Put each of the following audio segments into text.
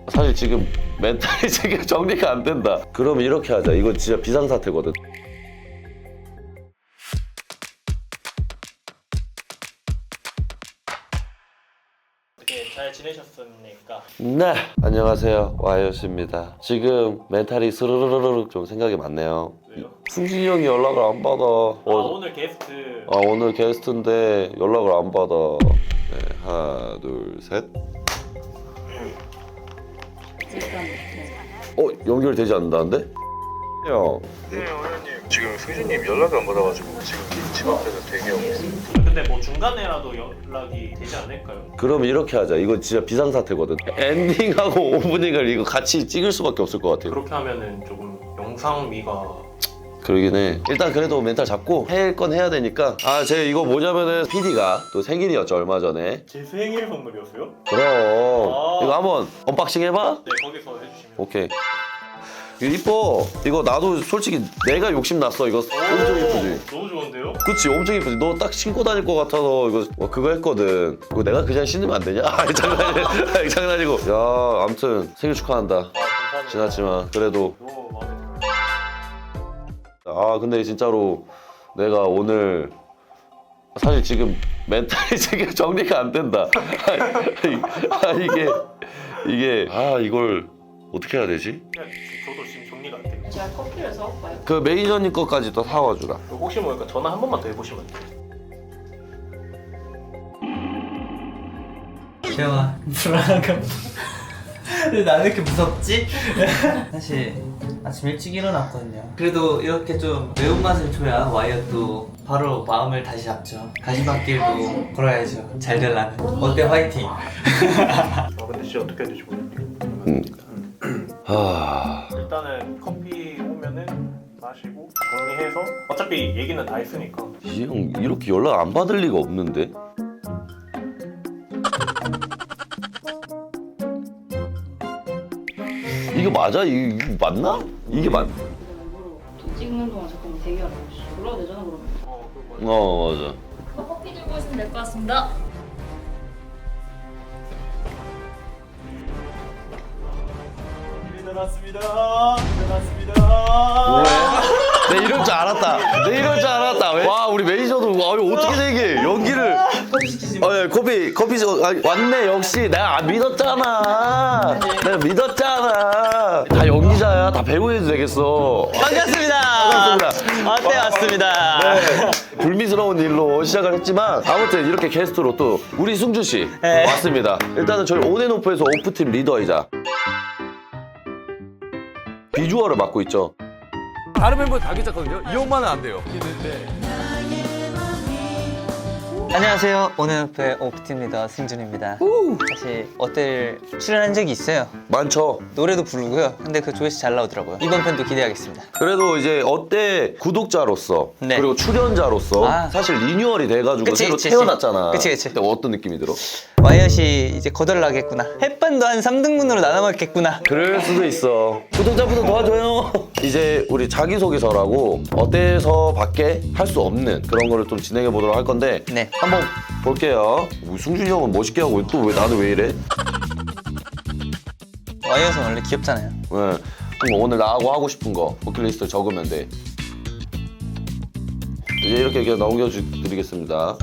사실 지금 멘탈이 지금 정리가 안 된다. 그럼 이렇게 하자. 이건 진짜 비상사태거든. 잘 지내셨습니까? 네, 안녕하세요. 와이엇입니다. 지금 멘탈이 스르르르륵 좀 생각이 많네요. 왜요? 승진이 형이 연락을 안 받아. 오늘 게스트 오늘 게스트인데 연락을 안 받아. 네, 하나, 둘, 셋. 연결되지 않는다는데? 형. 네, 원장님. 지금 승준님 연락이 안 받아가지고 지금 집 앞에서 대기하고 있어요. 근데 뭐 중간에라도 연락이 되지 않을까요? 그럼 이렇게 하자. 이거 진짜 비상사태거든. 엔딩하고 오프닝을 이거 같이 찍을 수밖에 없을 것 같아요. 그렇게 하면은 조금 영상미가 그러긴 해. 일단 그래도 멘탈 잡고 할 건 해야 되니까. 제가 이거 뭐냐면은 PD가 또 생일이었죠, 얼마 전에. 제 생일 선물이었어요? 그럼 이거 한번 언박싱 해봐. 네, 거기서 해주시면. 오케이. 이거 이뻐. 이거 나도 솔직히 내가 욕심 났어. 이거 엄청 이쁘지? 너무 좋은데요? 그치, 엄청 이쁘지? 너 딱 신고 다닐 것 같아서 이거 그거 했거든. 이거 내가 그냥 신으면 안 되냐? 장난이고. 장난이고. 야, 아무튼 생일 축하한다. 감사합니다. 지났지만 그래도. 너무 마음에 들어요. 근데 진짜로 내가 오늘 사실 지금 멘탈이 지금 정리가 안 된다. 이게 이걸 어떻게 해야 되지? 그냥 저도 지금 정리가 안 돼요. 제가 커피를 사올까요? 그 매니저님 것까지 또 사와 주라. 혹시 모르니까 전화 한 번만 더 해보시면 돼요. 재영아 불안한가? 근데 나는 이렇게 무섭지? 사실 아침 일찍 일어났거든요. 그래도 이렇게 좀 매운맛을 줘야 와이어도 바로 마음을 다시 잡죠. 가시밭길도 걸어야죠. 잘 되려면. 어때, 화이팅! 근데 진짜 어떻게 해야 될지 모르겠네요. 일단은 커피 오면은 마시고 정리해서 어차피 얘기는 다 했으니까. 이 형 이렇게 연락 안 받을 리가 없는데. 이거 맞아? 이거 맞나? 이게 맞? 돈 찍는 동안 잠깐만 대기하라고. 올라도 되잖아 그러면. 맞아. 커피 들고 있으면 될 것 같습니다. 일어났습니다. 내 이럴 줄 알았다. 내 이럴 줄 알았다. 와, 우리 매니저도 이거 어떻게 되게 연기를. 커피 왔네. 역시 내가 믿었잖아. 내가 믿었잖아. 다 연기자야. 다 배우해도 되겠어. 반갑습니다! 반갑습니다. 어때, 왔습니다. 네. 불미스러운 일로 시작을 했지만 아무튼 이렇게 게스트로 또 우리 승주 씨 네. 왔습니다. 일단은 저희 온앤오프에서 오프팀 리더이자 비주얼을 맡고 있죠. 다른 멤버 다 괜찮거든요. 이 형만은 안 돼요. 안녕하세요. 오늘의 오프팀 리더 승준입니다. 사실 어때를 출연한 적이 있어요. 많죠. 노래도 부르고요. 근데 그 조회수 잘 나오더라고요. 이번 편도 기대하겠습니다. 그래도 이제 어때 구독자로서 네. 그리고 출연자로서 아. 사실 리뉴얼이 돼가지고 그치, 새로 그치, 태어났잖아. 그치, 그치. 근데 어떤 느낌이 들어? 와이엇이 이제 거덜나겠구나. 햇반도 한 3등분으로 나눠 먹겠구나. 그럴 수도 있어. 구독자분들 도와줘요. 이제 우리 자기소개서라고 어때서 밖에 할 수 없는 그런 거를 좀 진행해 보도록 할 건데 네. 한번 볼게요. 승준이 형은 멋있게 하고 또 왜 나는 왜 이래? 와이엇은 원래 귀엽잖아요. 네. 그럼 오늘 나하고 하고 싶은 거 버킷리스트 적으면 돼. 이제 이렇게 넘겨드리겠습니다.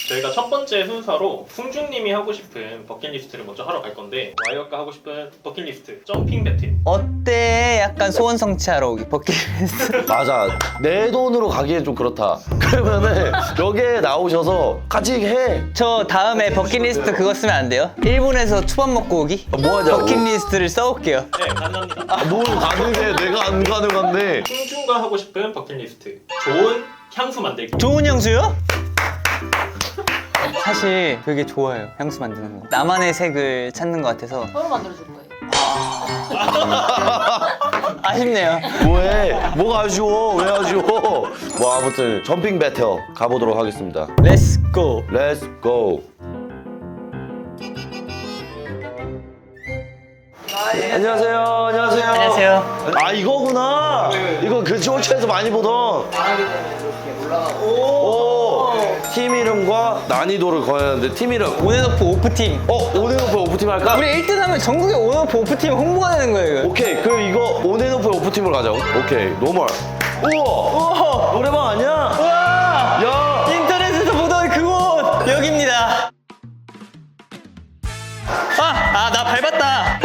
저희가 첫 번째 순서로 승준님이 하고 싶은 버킷리스트를 먼저 하러 갈 건데 와이어가 하고 싶은 버킷리스트 점핑 배틀. 어때? 약간 소원 성취하러 오기 버킷리스트. 맞아. 내 돈으로 가기엔 좀 그렇다. 그러면은 여기에 나오셔서 같이 해. 저 다음에 버킷리스트 그거 쓰면 안 돼요? 일본에서 초밥 먹고 오기? 뭐 하냐고. 버킷리스트를 써올게요. 네, 가능합니다. 뭘 가능해. 내가 안 가능한데. 승준과 하고 싶은 버킷리스트 좋은 향수 만들기. 좋은 향수요? 사실 되게 좋아요. 향수 만드는 거. 나만의 색을 찾는 것 같아서 서로 만들어줄 거예요. 아쉽네요. 뭐해? 뭐가 아쉬워? 왜 아쉬워? 뭐 아무튼 점핑 배틀 가보도록 하겠습니다. Let's go. Let's go. 안녕하세요. 안녕하세요. 안녕하세요. 이거구나. 이거 그 쇼츠에서 많이 보던. 오. 팀 이름과 난이도를 거해야 하는데 팀 이름 온앤오프 오프팀. 온앤오프 오프팀 할까? 우리 1등 하면 전국의 온앤오프 오프팀 홍보가 되는 거예요, 이거. 오케이 그럼 이거 온앤오프 오프팀으로 가자. 오케이 노멀. 우와 노래방 아니야? 와! 야 인터넷에서 보던 그곳! 여기입니다. 나 밟았다.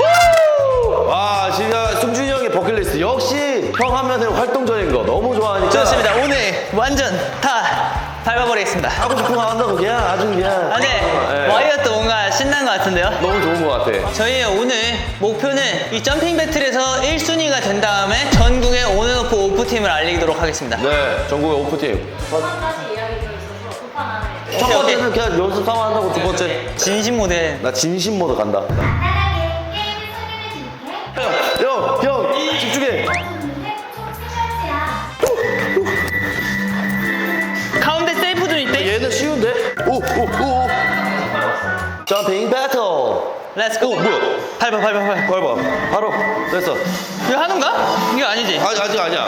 와 진짜 승준이 형의 버킷리스트 역시 형 하면은 활동적인 거 너무 좋아하니까 좋습니다. 오늘 완전 다 밟아버리겠습니다. 하고 싶은 거 한다고 그냥 아주 그냥 네. 와이어도 뭔가 신난 것 같은데요? 너무 좋은 거 같아. 저희의 오늘 목표는 이 점핑 배틀에서 1순위가 된 다음에 전국의 온앤오프 오프팀을 알리도록 하겠습니다. 네 전국의 오프팀 한 가지 이야기가 있어서 급한 안에 첫 번째는 그냥 연습 삼아 한다고 두 번째 진심 모델. 나 진심 모드 간다. 형 집중해. 가운데 세이프 좀 있대. 얘는 쉬운데? 오 점핑 배틀. 렛츠고. 뭐야? 밟아. 밟아 바로 됐어. 이거 하는가? 이거 아니지? 아직 아니야.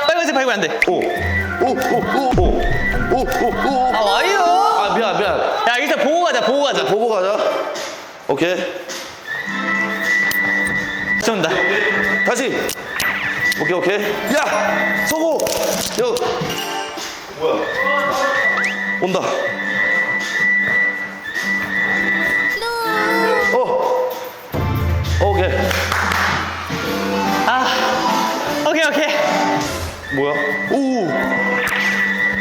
빨간색 밟으면 안 돼. 오오오오오오오오 아, 와이어. 아 미안 야, 일단 보고 가자. 보고 가자. 오케이 좋다. 다시 오케이 야 성공. 야 뭐야 온다. 오케이 오케이. 뭐야 오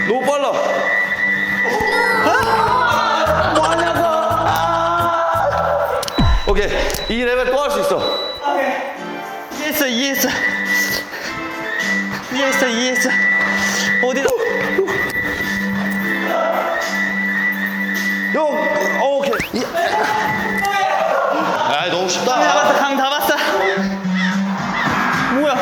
너무 빨라. 뭐하냐고. 오케이 이 레벨 또 할 수 있어. 이해했어. 어디다? 형 오케이 아 너무 쉽다. 강 다 봤어. 뭐야?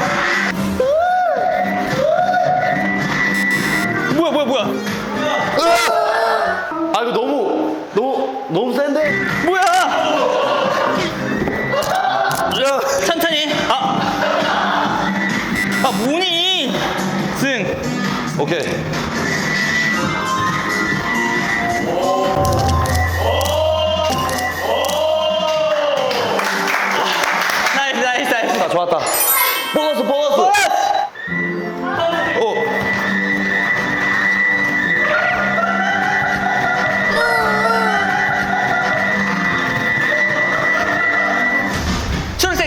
아 이거 너무 센데? 뭐야? 야 천천히. 뭐니? 승. 오케이 나이스. 아 좋았다. 보너스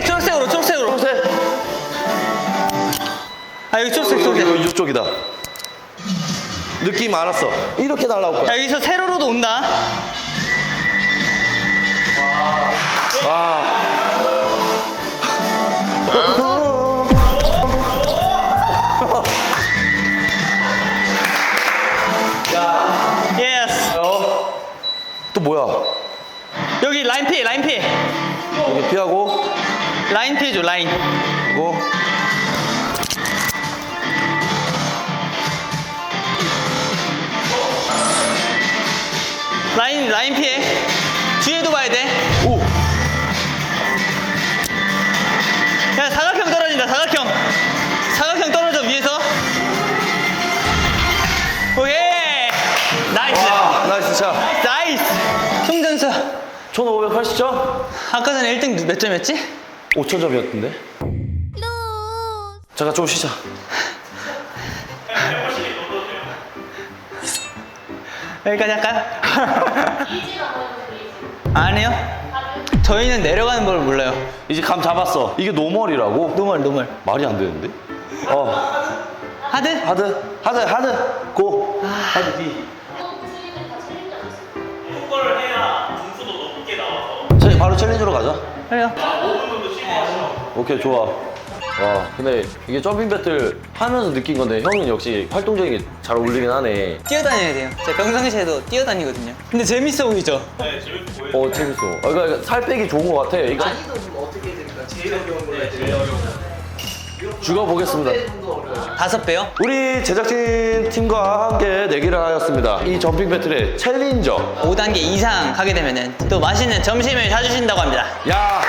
초록색으로. 초록색. 여기 초록색. 이거 이쪽이다. 느낌 알았어. 이렇게 날라올 거야. 자, 여기서 세로로도 온다. 예스. 또 뭐야? 여기 라인 피해. 여기 피하고 라인 피해줘, 라인. 이거 라인 피해. 뒤에도 봐야 돼. 오 야, 사각형 떨어진다, 사각형 떨어져, 위에서. 오케이. 나이스. 나이스 차. 나이스. 총점수. 1580점? 아까 전에 1등 몇 점이었지? 5000점이었던데? 잠깐 좀 쉬자. 여기까지 할까요? 아니요. 저희는 내려가는 걸 몰라요. 이제 감 잡았어. 이게 노멀이라고? 노멀. 말이 안 되는데? 하드? 하드 고. 하드 B. 그걸 해야 점수도 높게 나와서 바로 챌린저로 가자. 그래요. 5분 정도 쉬고 하시죠. 오케이 좋아. 와 근데 이게 점핑 배틀 하면서 느낀 건데 형은 역시 활동적인 게 잘 어울리긴 하네. 뛰어다녀야 돼요. 제가 평상시에도 뛰어다니거든요. 근데 재밌어 보이죠? 네, 재밌고 보여요. 재밌어. 그러니까 살 빼기 좋은 것 같아. 이거 제일 어려운 걸로 죽어보겠습니다. 5배요? 우리 제작진 팀과 함께 내기를 하였습니다. 이 점핑 배틀의 챌린저. 5단계 이상 가게 되면은 또 맛있는 점심을 사주신다고 합니다. 야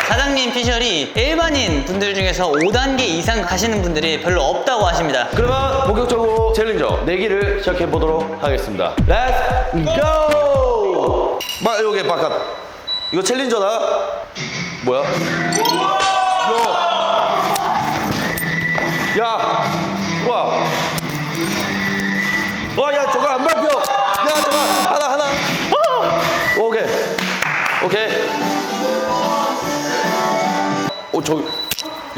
사장님 피셜이 일반인 분들 중에서 5단계 이상 가시는 분들이 별로 없다고 하십니다. 그러면 본격적으로 챌린저 내기를 시작해 보도록 하겠습니다. 렛츠 고! 막 여기 바깥. 이거 챌린저다. 뭐야? 야, 뭐야? 야, 저거 안 밟혀. 야, 저거 하나. 오케이. 저기.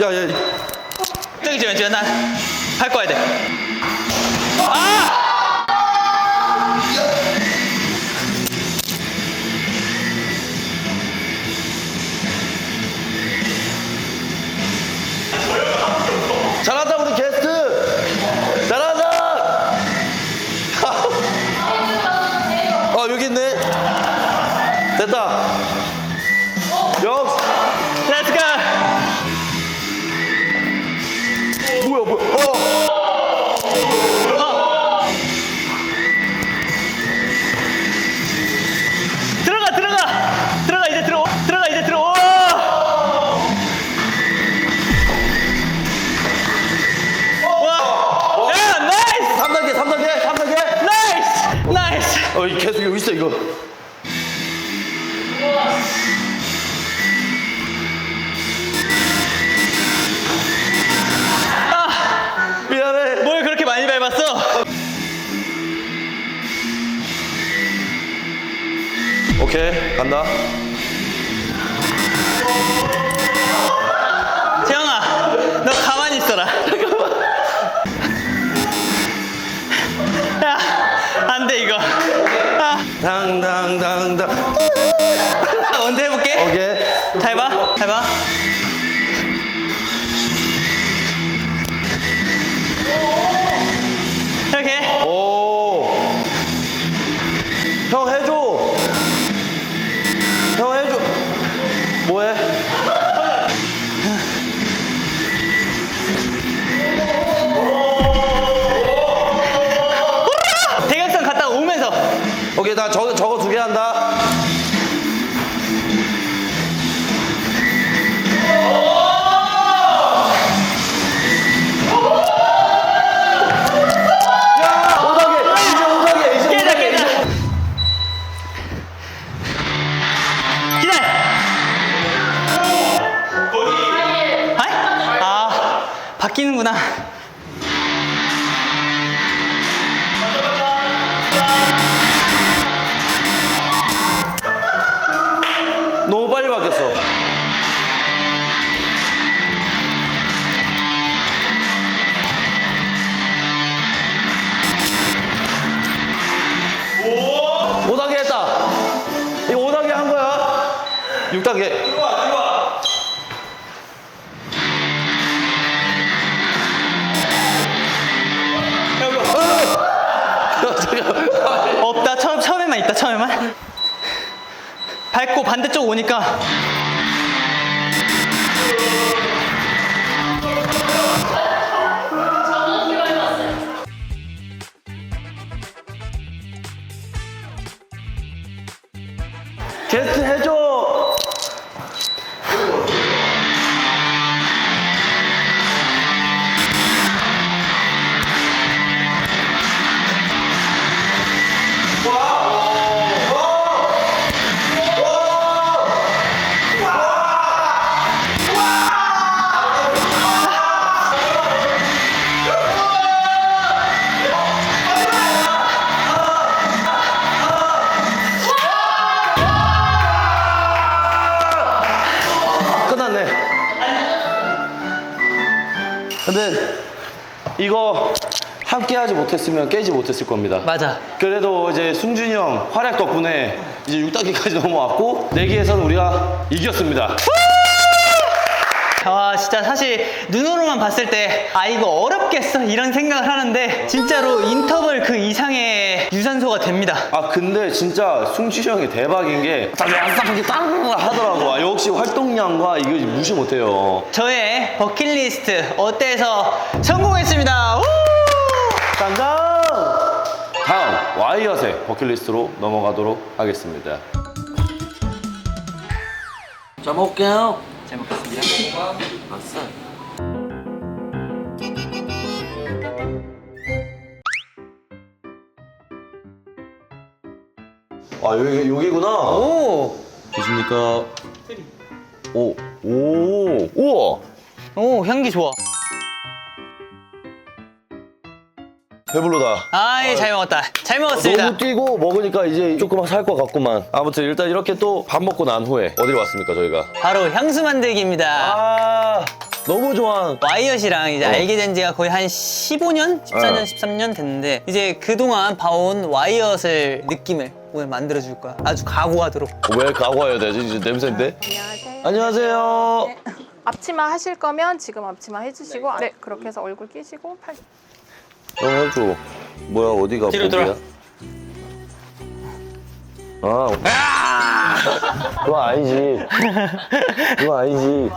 야. 저기 왼쪽에 난 밟고 와야 돼. 잘한다 우리 게스트. 잘한다. 여기 있네. 됐다. 역시. Let's go. 뭐야. 들어가 이제 들어. 와. 야, 나이스. 3단계. 나이스. 계속 여기 있어 이거. 미안해. 뭘 그렇게 많이 밟았어? 오케이, 간다. 재영아, 너 가만히 있어라. 야, 안 돼 이거. 당당당당. 먼저 해볼게. 오케이. 잘 봐. 이렇게. 오. 형 해줘. 뭐해? 대각선 갔다 오면서. 오케이, 나 저거 2개 한다. 야, 5단계. 이제 5단계. 깨자. 기다려. 바뀌는구나. 너무 빨리 바뀌었어. 오! 5단계 했다. 이거 5단계 한 거야. 6단계. 들어와. 없다. 처음에만 있다. 처음에만. 밟고 반대쪽 오니까. 게스트 해줘. 끝났네. 근데 이거 함께 하지 못했으면 깨지 못했을 겁니다. 맞아. 그래도 이제 승준이 형 활약 덕분에 이제 6단계까지 넘어왔고 내기에서는 우리가 이겼습니다. 와, 진짜 사실 눈으로만 봤을 때 이거 어렵겠어 이런 생각을 하는데 진짜로 인터벌 그 이상의 유산소가 됩니다. 근데 진짜 승준이 형이 대박인 게 딱딱하게 땅 하더라고. 역시 활동량과 이거 무시 못해요. 저의 버킷리스트 어때서 성공했습니다. 우! 짱짱! 다음 와이엇의 버킷리스트로 넘어가도록 하겠습니다. 자, 먹을게요. 잘 먹겠습니다. 아싸. 아 여기구나. 오! 계십니까? 오 우와. 오, 향기 좋아. 배불러다. 아이, 잘 먹었다. 잘 먹었습니다. 너무 뛰고 먹으니까 이제 조금 살 것 같구만. 아무튼 일단 이렇게 또 밥 먹고 난 후에 어디로 왔습니까 저희가? 바로 향수 만들기입니다. 아 너무 좋아. 와이엇이랑 이제 알게 된 지가 거의 한 15년? 14년, 13년 됐는데 이제 그동안 봐온 와이엇을 느낌을 오늘 만들어줄 거야. 아주 각오하도록. 왜 각오해야 되지? 이제 냄새인데? 안녕하세요. 안녕하세요. 네. 앞치마 하실 거면 지금 앞치마 해주시고 네 그렇게 해서 얼굴 끼시고 팔 해줘. 뭐야 어디가 뒤로 거기야? 그거 아니지. 그거 아니지.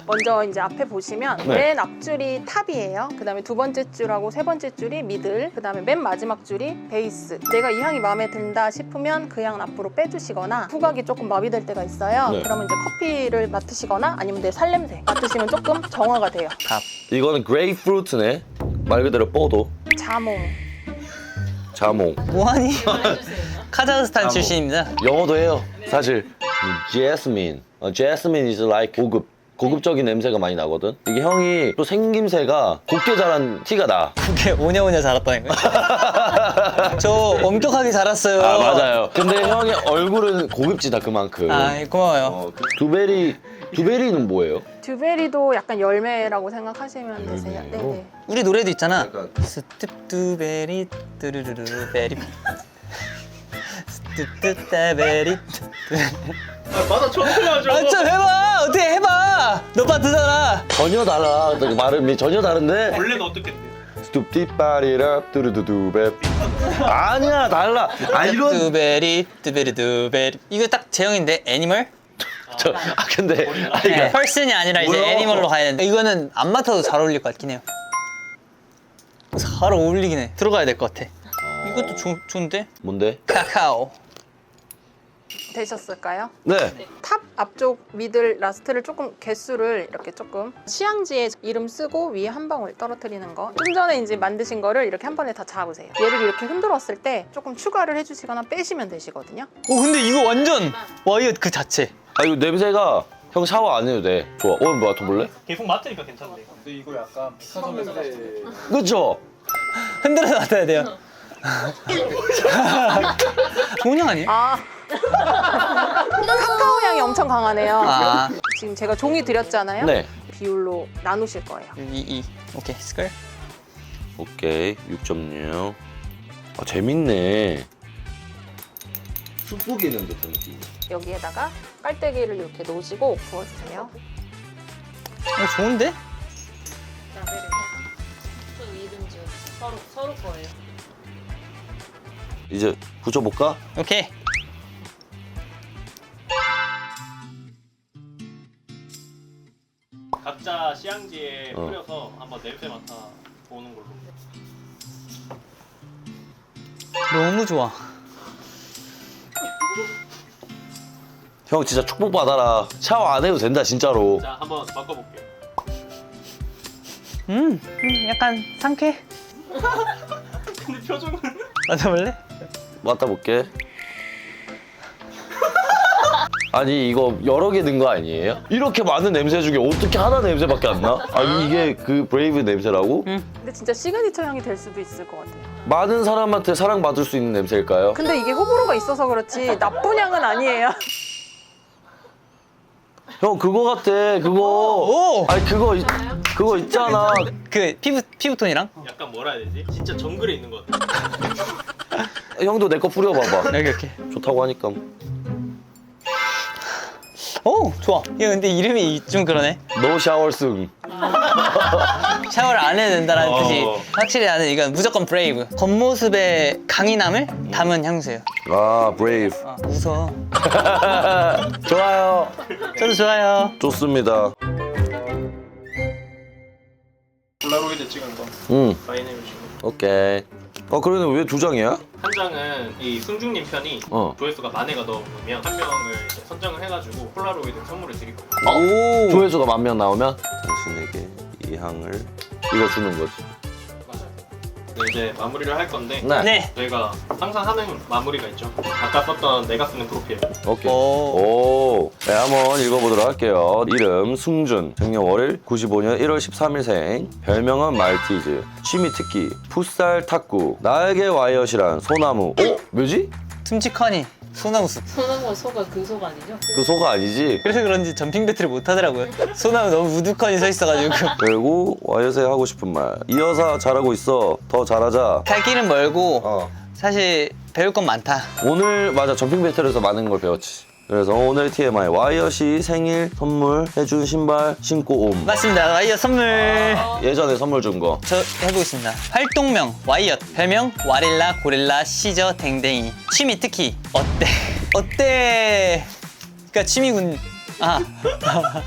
먼저 이제 앞에 보시면 네. 맨 앞줄이 탑이에요. 그다음에 두 번째 줄하고 세 번째 줄이 미들, 그다음에 맨 마지막 줄이 베이스. 내가 이 향이 마음에 든다 싶으면 그 향은 앞으로 빼주시거나 후각이 조금 마비될 때가 있어요. 네. 그러면 이제 커피를 맡으시거나 아니면 내 살냄새 맡으시면 조금 정화가 돼요. 이거는 그레이프루트네. 말 그대로 뽀도. 자몽. 자몽. 뭐하니? 카자흐스탄 출신입니다. 영어도 해요. 사실. 제스민. 제스민 is like 고급적인 냄새가 많이 나거든. 이게 형이 또 생김새가 곱게 자란 티가 나. 그게 오냐오냐 자랐다는 거야? 저 엄격하게 자랐어요. 아 맞아요. 근데 형의 얼굴은 고급지다 그만큼. 아, 고마워요. 두베리는 뭐예요? 듀베리도 약간 열매라고 생각하시면 되세요. 네. 우리 노래도 있잖아. 약간. 스뚜뚜베리 뚜루루루 베리 스뚜뚜따베리 맞아 처음이야 저거. 아, 좀 해봐. 어떻게 해봐. 너 파트잖아. 전혀 달라. 발음이 전혀 다른데. 원래는 어떻게 돼? 스톱디빠리라 뚜루두두베. 아니야 달라. 아 이런. 뚜베리 뚜베리 뚜베리 이거 딱 제형인데 애니멀? 근데 네, 펄슨이 아니라 이제 뭐야? 애니멀로 가야 되는데 이거는 안 맡아도 잘 어울릴 것 같긴 해요. 잘 어울리긴 해. 들어가야 될 것 같아. 이것도 좋은데? 뭔데? 카카오. 되셨을까요? 네. 탑 앞쪽 미들 라스트를 조금 개수를 이렇게 조금 시향지에 이름 쓰고 위에 한 방울 떨어뜨리는 거. 좀 전에 이제 만드신 거를 이렇게 한 번에 다 잡으세요. 얘를 이렇게 흔들었을 때 조금 추가를 해주시거나 빼시면 되시거든요. 근데 이거 완전 와이엇 그 자체. 아 이거 냄새가 형 샤워 안 해도 돼. 좋아. 맡아볼래? 계속 맡으니까 괜찮네. 근데 이거 약간 백화점 냄새. 그쵸? 흔들어서 맡아야 돼요. 좋은 향 아니에요? 아 카카오 향이 엄청 강하네요. 아. 지금 제가 종이 드렸잖아요. 네. 비율로 나누실 거예요. 여기 오케이 스컬. 오케이 6.6. 아 재밌네. 쑥쑥이는 듯한 느낌. 여기에다가 깔때기를 이렇게 놓으시고 부어주세요. 좋은데? 저 이든지 서로 거예요. 이제 붙여볼까? 오케이. 각자 시향지에 어. 뿌려서 한번 냄새 맡아 보는 걸로. 너무 좋아. 형 진짜 축복 받아라. 샤워 안 해도 된다 진짜로. 자 한번 바꿔볼게요. 약간 상쾌. 근데 표정은 맡아볼래? 맡아볼게. 아니 이거 여러 개 든 거 아니에요? 이렇게 많은 냄새 중에 어떻게 하나 냄새밖에 안 나? 아니 이게 그 브레이브 냄새라고? 근데 진짜 시그니처 향이 될 수도 있을 것 같아요. 많은 사람한테 사랑받을 수 있는 냄새일까요? 근데 이게 호불호가 있어서 그렇지 나쁜 향은 아니에요. 형 그거 같아 그거. 오! 아니 그거 있잖아. 그 피부톤이랑 약간 뭐라 해야 되지? 진짜 정글에 있는 것 같아. 형도 내 거 뿌려봐봐. 이렇게. 좋다고 하니까. 오 좋아. 야 근데 이름이 좀 그러네. 노 샤워승. 샤워를 안 해야 된다는 어. 뜻이 확실히 나는 이건 무조건 브레이브. 겉모습의 강인함을 담은 향수예요. 아 브레이브. 웃어. 좋아요. 저도 좋아요. 좋습니다. 폴라로이드 찍은 거 응. 사인해 주시고. 오케이. 그러면 왜 2장이야? 한 장은 이 승중님 편이 조회수가 만회가 넘으면 한 명을 이제 선정을 해가지고 폴라로이드 선물을 드릴 거예요. 조회수가 10,000명 나오면 당신에게 이 향을 이거 주는 거지. 맞아요. 네, 이제 마무리를 할 건데 네. 저희가 항상 하는 마무리가 있죠. 아까 썼던 내가 쓰는 프로필. 오케이. 오. 네, 한번 읽어보도록 할게요. 이름 승준. 생년 월일 95년 1월 13일생. 별명은 말티즈. 취미 특기 풋살 탁구. 나에게 와이엇이란 소나무. 뭐지? tum치커니 소나무숲. 소나무가 소가 그 소가 아니죠? 그 소가 아니지. 그래서 그런지 점핑 배틀을 못 하더라고요. 소나무 너무 우두커니 서 있어가지고. 그리고 와이엇에 하고 싶은 말. 이 여사 잘하고 있어. 더 잘하자. 갈 길은 멀고 사실 배울 건 많다. 오늘 맞아 점핑 배틀에서 많은 걸 배웠지. 그래서 오늘 TMI 와이엇이 생일 선물 해준 신발 신고 옴. 맞습니다. 와이엇 선물. 예전에 선물 준 거. 저 해보겠습니다. 활동명 와이엇. 별명 와릴라 고릴라 시저 댕댕이. 취미 특기 어때? 그러니까 취미군.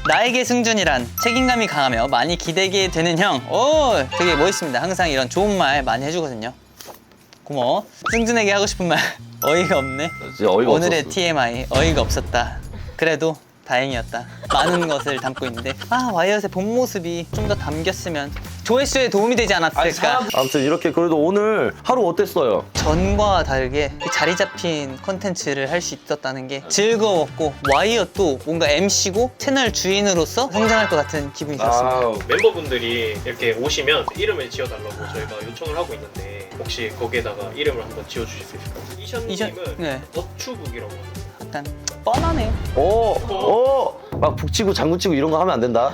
나에게 승준이란 책임감이 강하며 많이 기대게 되는 형. 되게 멋있습니다. 항상 이런 좋은 말 많이 해주거든요. 고마워. 승준에게 하고 싶은 말. 어이가 없네. 진짜 어이가 오늘의 없었어. TMI 어이가 없었다. 그래도 다행이었다. 많은 것을 담고 있는데 와이엇의 본 모습이 좀 더 담겼으면 조회수에 도움이 되지 않았을까. 아무튼 이렇게 그래도 오늘 하루 어땠어요? 전과 다르게 자리 잡힌 콘텐츠를 할 수 있었다는 게 즐거웠고 와이엇도 뭔가 MC고 채널 주인으로서 성장할 것 같은 기분이 들었습니다. 멤버분들이 이렇게 오시면 이름을 지어달라고 저희가 요청을 하고 있는데 혹시 거기에다가 이름을 한번 지어주실 수 있을까요? 이션님은 네. 어추북이라고 합니다. 약간 뻔하네요. 막 북치고 장구치고 이런 거 하면 안 된다.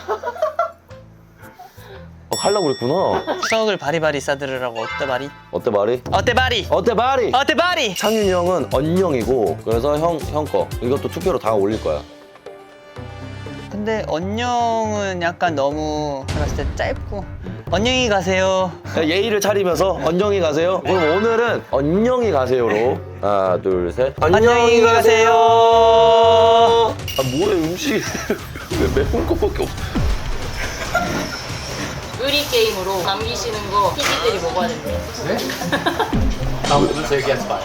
하려고 그랬구나. 추억을 바리바리 싸들으라고 어때 바리? 어때 말이? 어때 바리? 어때 말이? 어때 바리? 창윤이 형은 언영이고 그래서 형 거 이것도 투표로 다 올릴 거야. 근데 언영은 약간 너무 제가 봤을 때 짧고 언영이 가세요. 그냥 예의를 차리면서 언영이 가세요. 그럼 오늘은 언영이 가세요로 하나 둘 셋. 안녕히 가세요. 뭐야 음식 왜 매운 것밖에 없어. 의리 게임으로 남기시는 거 PD들이 먹어야 됩니다. 다음부터 얘기하지 마요.